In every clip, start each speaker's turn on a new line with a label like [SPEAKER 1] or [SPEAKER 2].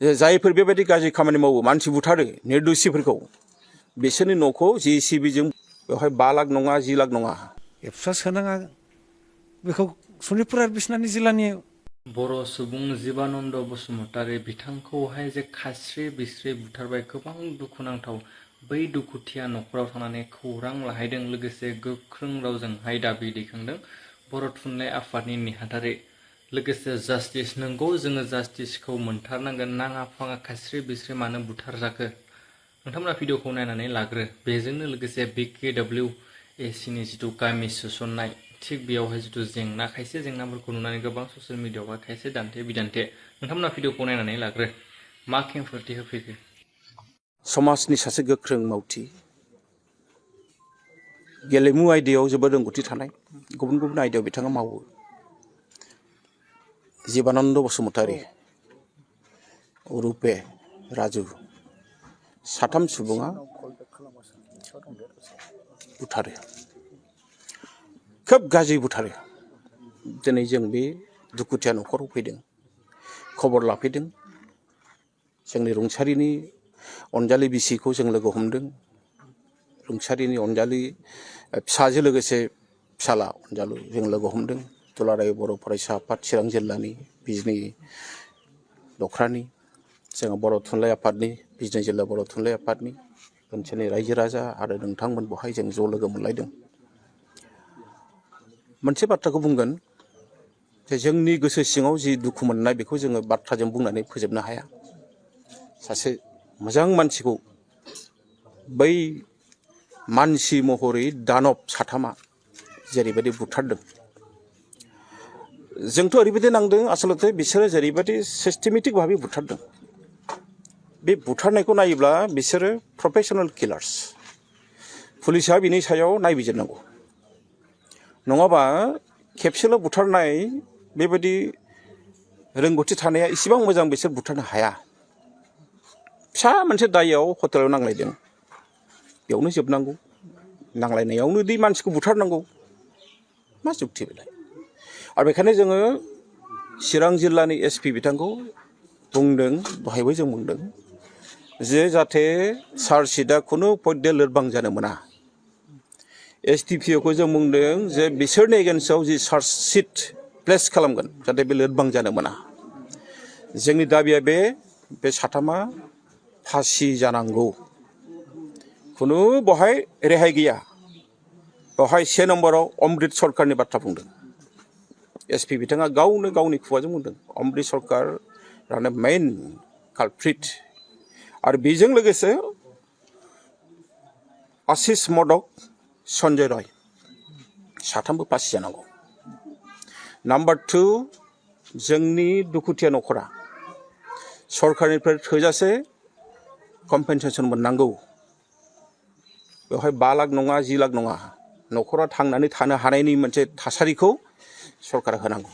[SPEAKER 1] जायफोर बेबायदि गाज्रि खामानि मावो मानसि बुथारो निर्दोषिफोरखौ बिसोरनि न'खौ JCBजों बेवहाय 5 लाख नङा 10 लाख नङा
[SPEAKER 2] एफसा सोनाङा बेखौ सनितपुर आरो बिस्वनाथ जिल्लानि
[SPEAKER 3] बर' सुबुं जीबानन्द बसुमतारी बिथांखौहाय जे खास्रि बिस्रि बुथारबाय गोबां दुखुनांथाव बै दुखुथिया न'खराव थांनानै खौरां लाहैदों लोगोसे गोख्रों रावजोंहाय दाबि दैखांदों बर' थुनलाइ आफादनि नेहाथारि लोगोसे जास्टिस नंगौ जोङो जास्टिसखौ मोनथारनांगोन नाङा फाङा खास्रि बिस्रि मानो बुथारजाखो नोंथांमोना भिडिअखौ नायनानै लाग्रो बेजोंनो लोगोसे BKWAC नि जिथु गामि सोसननाय थिग बेयावहाय जिथु जेंना खायसे जेंनाफोरखौ नुनानै गोबां ससियेल मिडियाआवहाय खायसे दान्थे बिदान्थे नोंथांमोना भिडिअखौ नायनानै लाग्रो मा खेंफोरथि होफैखो
[SPEAKER 1] समाजनि सासे गोख्रों मावथि गेलेमु आयदायाव जोबोद रोंगौथि थानाय गुबुन गुबुन आयदायाव बिथाङा मावो जीबानन्द बसुमतारी रुपे राजु साथाम सुबुङा बुथारो खोब गाज्रि बुथारो दिनै जों बे दुखुथिया न'खराव फैदों खबर लाफैदों जोंनि रुंसारिनि अनजालि बिसिखौ जों लोगो हमदों रुंसारिनि अनजालि फिसाजो लोगोसे फिसाला अनजालु जों लोगो हमदों दुलाराय बर' फरायसा आफाद चिरां जिल्लानि बिजनि दख्रानि जोङो बर' थुनलाइ आफादनि बिजनि जिल्ला बर' थुनलाइ आफादनि ओनसोलनि रायजो राजा आरो नोंथांमोन बहाय जों ज' लोगो मोनलायदों मोनसे बाथ्राखौ बुंगोन जे जोंनि गोसो सिङाव जि दुखु मोननाय बेखौ जोङो बाथ्राजों बुंनानै फोजोबनो हाया सासे मोजां मानसिखौ बै मानसि महरै दानब साथामा जेरैबायदि बुथारदों जोंथ' ओरैबायदि नांदों आसलते बिसोरो जेरैबायदि सिस्टेमेटिक भाबै बुथारदों बे बुथारनायखौ नायोब्ला बिसोरो प्रफेशनेल किलार्स पुलिसा बिनि सायाव नायबिजिरनांगौ नङाबा खेबसेल' बुथारनाय बेबायदि रोंगौथि थानाया इसेबां मोजां बिसोर बुथारनो हाया फिसा मोनसे दायाव हटेलाव नांलायदों बेयावनो जोबनांगौ नांलायनायावनो दि मानसिखौ बुथारनांगौ मा जुक्ति बेलाय आरो बेखायनो जोङो चिरां जिल्लानि SP बिथांखौ बुंदों दहायबो जों बुंदों जे जाहाथे चार्जशिटआ खुनु पद्ये लोरबां जानो मोना SDPOखौ जों बुंदों जे बिसोरनि एगेन्स्टआव जि चार्जशिट प्लेस खालामगोन जाहाथे बे लोरबां जानो मोना जोंनि दाबिया बे साथामा फासि जानांगौ खुनु बहाय रेहाय गैया बेवहाय 1 नम्बराव अमृत सरकारनि बाथ्रा बुंदों SP बिथाङा गावनो गावनि खुगाजों बुंदों अमृत सरकारानो मेइन कालप्रिट आरो बेजों लोगोसे आशिष मदक सन्जय रय साथामबो फासि जानांगौ नाम्बार 2 जोंनि दुखुथिया न'खरा सरकारनिफ्राय थोजासे कम्पेनसेसन मोननांगौ बेवहाय 5 लाख नङा 10 लाख नङा न'खरा थांनानै थानो हानायनि मोनसे थासारिखौ सरकारा होनांगौ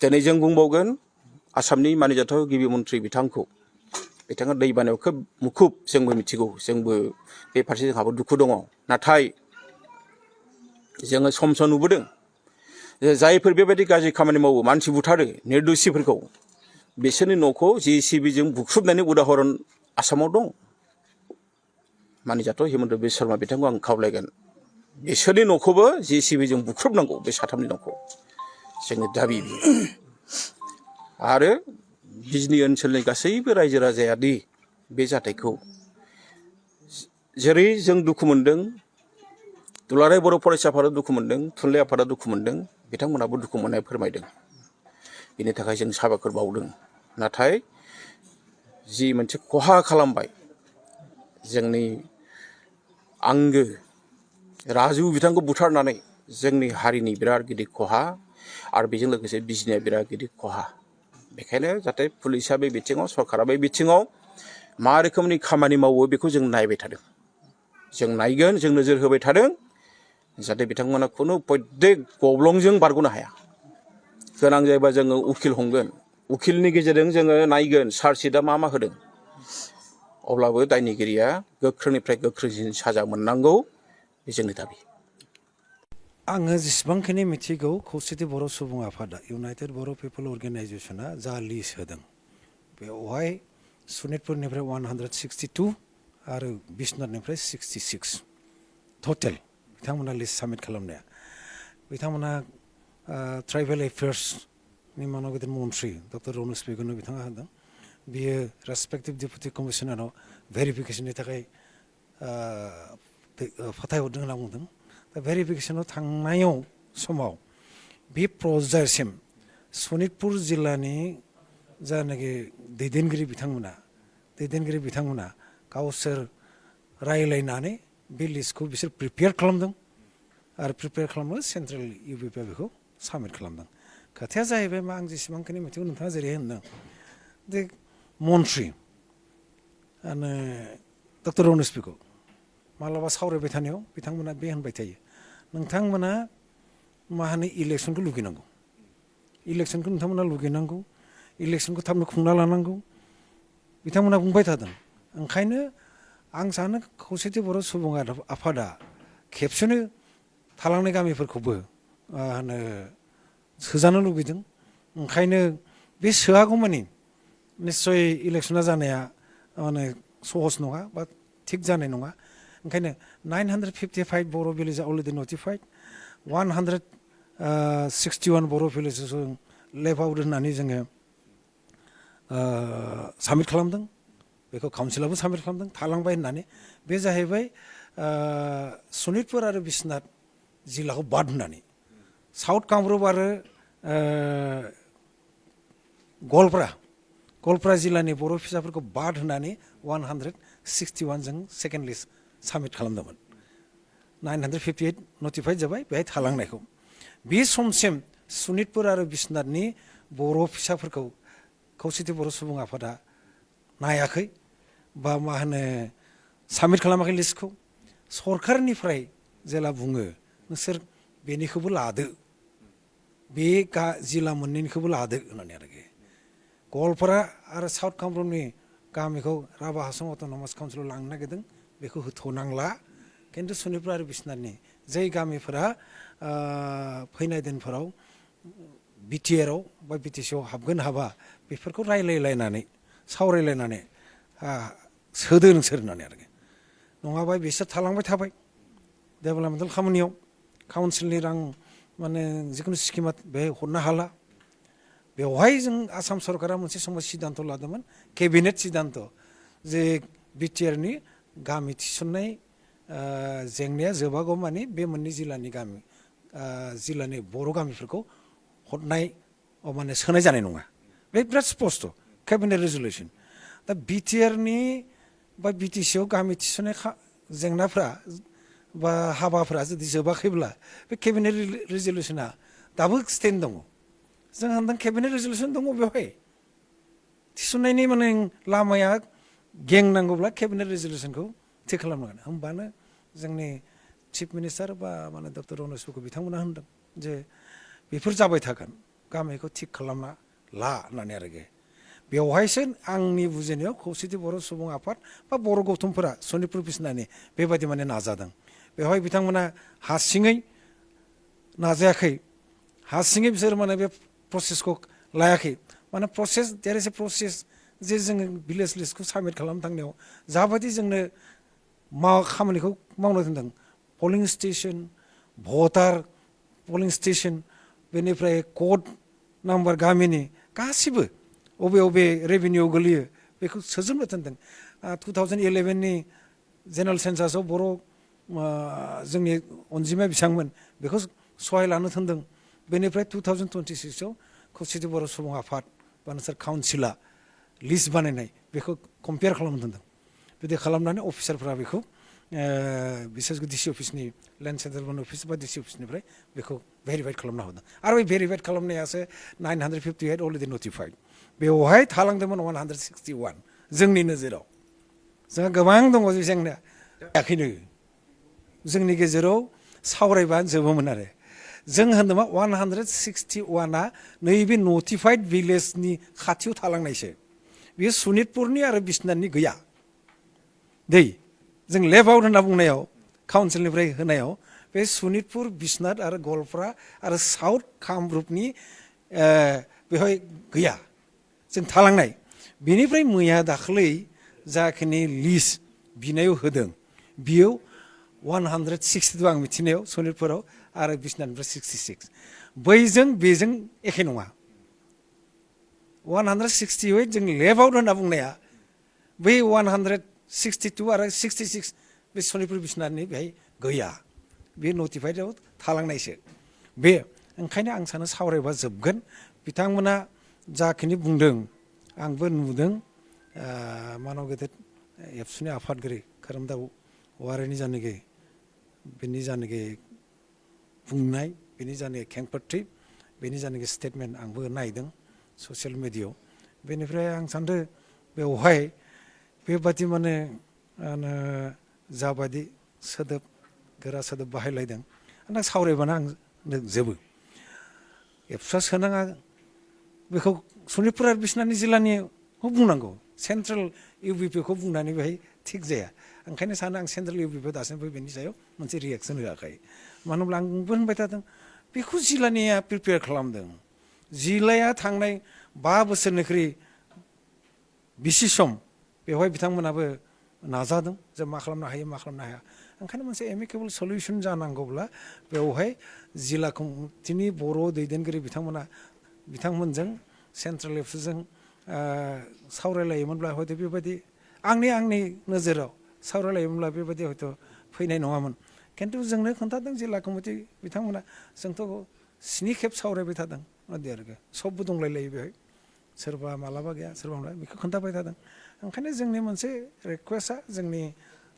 [SPEAKER 1] दिनै जों बुंबावगोन आसामनि मानिजाथाव गिबि मन्थ्रि बिथाङा दैबानायाव खोब मुखुब जोंबो मिथिगौ जोंबो बे फारसे जोंहाबो दुखु दङ नाथाय जोङो सम नुबोदों जे जायफोर बेबायदि गाज्रि खामानि मावो मानसि बुथारो निर्दोषिफोरखौ बिसोरनि न'खौ JCBजों बुख्रुबनायनि उदाहरन आसामाव दं मानिजाथाव हिमन्त बिश्व शर्मा बिथांखौ आं खावलायगोन बिसोरनि न'खौबो JCBजों बुख्रुबनांगौ बे साथामनि न'खौ जोंनि दाबि आरो बिजनि ओनसोलनि गासैबो रायजो राजायादि बे जाथायखौ जेरै जों दुखु मोनदों दुलाराय बर' फरायसा आफादा दुखु मोनदों थुनलाइ आफादा दुखु मोनदों बिथांमोनहाबो दुखु मोननाय फोरमायदों बेनि थाखाय जों साबायखर बावदों नाथाय जि मोनसे खहा खालामबाय जोंनि आंगो राजु बिथांखौ बुथारनानै जोंनि हारिनि बिराद गिदिर खहा आरो बेजों लोगोसे बिजनिया बिराद गिदिर खहा बेखायनो जाहाथे पुलिसा बे बिथिङाव सरकारा बे बिथिङाव मा रोखोमनि खामानि मावो बेखौ जों नायबाय थादों जों नायगोन जों नोजोर होबाय थादों जाहाथे बिथांमोना खुनु प्रत्येक गब्लंजों बारग'नो हाया गोनां जायोबा जोङो उकिल हमगोन उकिलनि गेजेरजों जोङो नायगोन चार्जशिटआ मा होदों अब्लाबो दायनिगिरिया गोख्रोंनिफ्राय गोख्रोंसिन साजा मोननांगौ बे जोंनि दाबि
[SPEAKER 2] आङो जेसेबांखिनि मिथिगौ खौसेथि बर' सुबुं आफादा इउनाइटेड बर' पिपल अर्गेनाइजेसना जा लिस्ट होदों बेवहाय सनितपुरनिफ्राय 162 आरो बिश्वनाथनिफ्राय 66 टटेल बिथांमोना लिस्ट साबमिट खालामनाया बिथांमोना ट्राइबेल एफेयार्सनि मानाव गेदेर मन्थ्रि डक्टर रमेश बेगनो बिथाङा होदों बियो रेसपेक्टिभ डेपुटि कमिशनाराव भेरिफिकेसननि थाखाय फाथायहरदों होनना बुंदों दा भेरिफिकेसनाव थांनायाव समाव बे पର୍ଯ୍यायसिम सनितपुर जिल्लानि जानाखि दैदेनगिरि बिथांमोना गावसोर रायलायनानै बे लिस्टखौ बिसोर प्रिपेयार खालामदों आरो प्रिपेयार खालामनानै सेन्ट्रेल इउपिपिआ बेखौ साबमिट खालामदों खोथाया जाहैबाय मा आं जेसेबांखिनि मिथिगौ नोंथाङा जेरै होनदों जे मन्थ्रि डक्टर रमेश बेगनो मालाबा सावरायबाय थानायाव बिथांमोना बे होनबाय थायो नोंथांमोना मा होनो इलेक्सनखौ लुगैनांगौ इलेक्सनखौ नोंथांमोना लुगैनांगौ इलेक्सनखौ थाबनो खुंना लानांगौ बिथांमोना बुंबाय थादों ओंखायनो आं सानो खौसेथि बर' सुबुं आफादा खेबसेनो थालांनाय गामिफोरखौबो सोजानो लुगैदों ओंखायनो बे सोआगौमानि निस्सय इलेक्सना जानाया माने सहज नङा बा थिग जानाय नङा ओंखायनो 955 बर' भिलेज अलरेडि नटिफाइड 161 बर' भिलेजेस लेभ आउट होननानै जोङो साबमिट खालामदों बेखौ काउन्सिलाबो साबमिट खालामदों थालांबाय होननानै बे जाहैबाय सनितपुर आरो बिश्वनाथ जिल्लाखौ बाद होननानै साउथ कामरुप आरो गवालपारा जिल्लानि बर' फिसाफोरखौ बाद होननानै 161 जों सेकेन्ड लिस्ट साबमिट खालामदोंमोन 958 नटिफाइड जाबाय बेहाय थालांनायखौ बे समसिम सनितपुर आरो बिश्वनाथनि बर' फिसाफोरखौ खौसेथि बर' सुबुं आफादा नायाखै बा मा होनो साबमिट खालामाखै लिस्टखौ सरकारनिफ्राय जेला बुङो नोंसोर बेनिखौबो लादो बे जिल्ला मोननैनिखौबो लादो होननानै आरोखि गवालपारा आरो साउथ कामरुपनि गामिखौ राभा हासं अट'नमास काउन्सिलाव लांनो नागिरदों बेखौ होथ'नांला खिन्थु सनितपुर आरो बिश्वनाथनि जाय गामिफोरा फैनाय दिनफोराव बिटिआरआव बा बिटिसिआव हाबगोन हाबा बेफोरखौ रायलायलायनानै सावरायलायनानै सोदो नोंसोर होननानै आरोखि नङाबा बिसोर थालांबाय थाबाय डेभेलपमेन्टेल खामानियाव काउन्सिलनि रां माने जिखुनु स्किमा बेहाय हरनो हाला बेवहाय जों आसाम सरकारा मोनसे समाव सिद्धान्त लादोंमोन केबिनेट सिद्धान्त जे बिटिआरनि गामि थिसननाय जेंनाया जोबागौ मानि बे मोननै जिल्लानि बर' गामिफोरखौ हरनाय माने सोनाय जानाय नङा बे बिराद स्पस्ट केबिनेट रेजुलेसन दा बिटिआरनि बा बिटिसिआव गामि थिसननाय जेंनाफ्रा बा हाबाफ्रा जुदि जोबाखैब्ला बे केबिनेट रेजुलेसना दाबो स्टेन्ड दङ जों होनदों केबिनेट रेजुलेसन दङ बेवहाय थिसननायनि माने लामाया गेंनांगौब्ला केबिनेट रेजुलेसनखौ थि खालामनांगोन होमबानो जोंनि चिफ मिनिस्टार बा माने डक्टर रमेश बेगनो बिथांमोना होनदों जे बेफोर जाबाय थागोन गामिखौ थिग खालामना ला होननानै आरोखि बेवहायसो आंनि बुजिनायाव खौसेथि बर' सुबुं आफाद बा बर' गौथुमफोरा सनितपुर बिश्वनाथनि बेबायदि माने नाजादों बेवहाय बिथांमोना हारसिङै नाजायाखै हारसिङै बिसोर माने बे प्रसेसखौ लायाखै माने देयर इज ए प्रसेस जे जोङो भिलेज लिस्टखौ साबमिट खालामनो थांनायाव जाबायदि जोंनो खामानिखौ मावनो दोनदों पलिं स्टेसन भटार पलिं स्टेसन बेनिफ्राय कड नाम्बार गामिनि गासिबो अबे रेभिनिउआव गोलैयो बेखौ सोजोबनो थिनदों 2011नि जेनेरेल सेन्सासआव बर' जोंनि अनजिमाया बेसेबांमोन बेखौ सहाय लानो थिनदों बेनिफ्राय 2026आव खौसेथि बर' सुबुं आफाद बा नोंसोर काउन्सिला लिस्ट बानायनाय बेखौ कम्पेयार खालामनो थिनदों बिदि खालामनानै अफिसारफ्रा बेखौ बिसेसखै डिसि अफिसनि लेन्ड सेटेलमेन्ट अफिस बा डिसि अफिसनिफ्राय बेखौ भेरिफाइड खालामना होदों आरो बे भेरिफाइड खालामनायासो 958 अलरेडि नटिफाइड बेवहाय थालांदोंमोन 161 जोंनि नोजोराव जोंहा गोबां दङ जेंना जायाखैनो जोंनि गेजेराव सावरायबानो जोबोमोन आरो जों होनदोंमोन 161आ नैबे नटिफाइड भिलेजनि खाथियाव थालांनायसो बेयो सनितपुरनि आरो बिश्वनाथनि गैया जों लेभ आउट होनना बुंनायाव काउन्सिलनिफ्राय होनायाव बे सनितपुर बिश्वनाथ आरो गवालपारा आरो साउथ कामरुपनि बेवहाय गैया जों थालांनाय बेनिफ्राय मैया दाख्लै जाखिनि लिस्ट बिनायाव होदों बियो 162 आं मिथिनायाव सनितपुराव आरो बिसनाथनिफ्राय 66 बैजों बेजों एखे नङा 168 जों लेभ आउट होनना बुंनाया बै 162 आरो 66 बे सनितपुर बिसनाथनि बेहाय गैया बे नटिफाइडआव थालांनायसो बे ओंखायनो आं सानो सावरायबा जोबगोन बिथांमोना जाखिनि बुंदों आंबो नुदों मानव गेदेर एबसुनि आफादगिरि खोरोमदाव वारिनि जानाखि बेनि जानाखि बुंनाय बेनि जानाखि खेंफोरथि बेनि जानाखि स्टेटमेन्ट आंबो नायदों ससियेल मिडियायाव बेनिफ्राय आं सानदों बेवहाय बेबादि माने जाबादि सोदोब गोरा सोदोब बाहायलायदों आं सावरायबानो आं जोबो एबसुआ सोनाङा बेखौ सनितपुर आरो बिसनाथनि जिल्लानिखौ बुंनांगौ सेन्ट्रेल इउबिपिखौ बुंनानै बेहाय थिग जाया ओंखायनो सानो आं सेन्ट्रेल इउबिपि दासिमबो बेनि सायाव मोनसे रिएक्सन होआखै मानो होनब्ला आंबो होनबाय थादों बेखौ जिल्लानिया प्रिपेयार खालामदों जिल्लाया थांनाय 5 बोसोरनिख्रुइ बिसि सम बेवहाय बिथांमोनाबो नाजादों जे मा खालामनो हायो मा खालामनो हाया ओंखायनो मोनसे एमिकेबल सलिउसन जानांगौब्ला बेवहाय जिल्ला कमिटिनि बर' दैदेनगिरि बिथांमोनजों सेन्ट्रेल एबसुजों सावरायलायोमोनब्ला हयथ' बेबायदि आंनि नोजोराव सावरायलायोमोनब्ला बेबायदि हयथ' फैनाय नङामोन खिन्थु जोंनो खोन्थादों जिल्ला कमिटि बिथांमोना जोंथ' 7 खेब सावरायबाय थादों बिदि आरो सबबो दंलायलायो बेहाय सोरबा मालाबा गैया सोरबा बेखौ खोन्थाबाय थादों ओंखायनो जोंनि मोनसे रिकुवेस्टआ जोंनि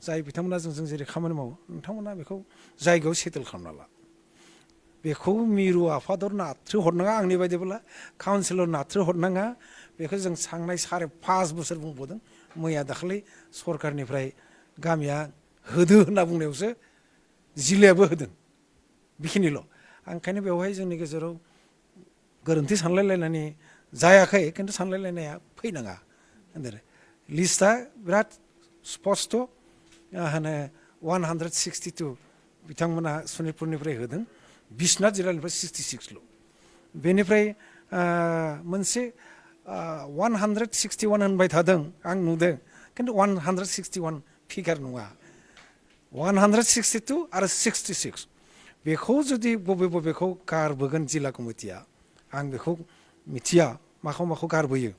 [SPEAKER 2] जाय बिथांमोना जों जेरै खामानि मावो नोंथांमोना बेखौ जायगायाव सेटेल खालामना ला बेखौ मिरु आफादर नाथ्रो हरनाङा आंनि बायदिब्ला काउन्सिलर नाथ्रो हरनाङा बेखौ जों थांनाय 5.5 बोसोर बुंबोदों मैया दाखालि सरकारनिफ्राय गामिया होदो होनना बुंनायावसो जिल्लायाबो होदों बेखिनिल' ओंखायनो बेवहाय जोंनि गेजेराव गोरोन्थि सानलायलायनानै जायाखै खिन्थु सानलायलायनाया फैनाङा लिस्टआ बिराद स्पस्ट' होनो 162 बिथांमोना सनितपुरनिफ्राय होदों बिसनाथ जिल्लानिफ्राय 66ल' बेनिफ्राय मोनसे 161 होनबाय थादों आं नुदों खिन्थु 161 फिगार नङा 162 आरो 66 बेखौ जुदि बबेखौ गारबोगोन जिल्ला कमिटिया आं बेखौ मिथिया माखौ गारबोयो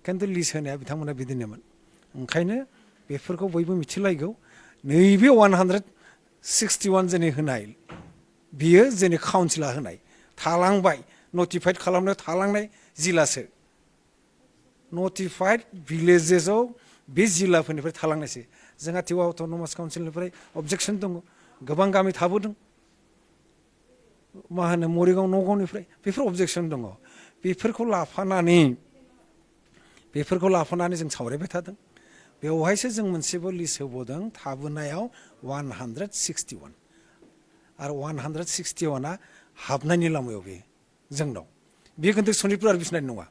[SPEAKER 2] खिन्थु लिस्ट होनाया बिथांमोना बिदिनोमोन ओंखायनो बेफोरखौ बयबो मिथिलायगौ नैबे 161 जोंनि होनाय बियो जोंनि काउन्सिला होनाय थालांबाय नटिफाइड खालामनायाव थालांनाय जिल्लासो नटिफाइड भिलेजेसआव बे जिल्लाफोरनिफ्राय थालांनायसो जोंहा टिवा अट'नमास काउन्सिलनिफ्राय अबजेक्सन दङ गोबां गामि थाबोदों मा होनो मरिगाव नगावनिफ्राय बेफोर अबजेक्सन दङ बेफोरखौ लाफानानै जों सावरायबाय थादों बेवहायसो जों मोनसेबो लिस्ट होबोदों थाबोनायाव 161 आरो 161आ हाबनायनि लामायाव बे जोंनाव बे खिन्थु सनितपुर आरो बिसनाथनि नङा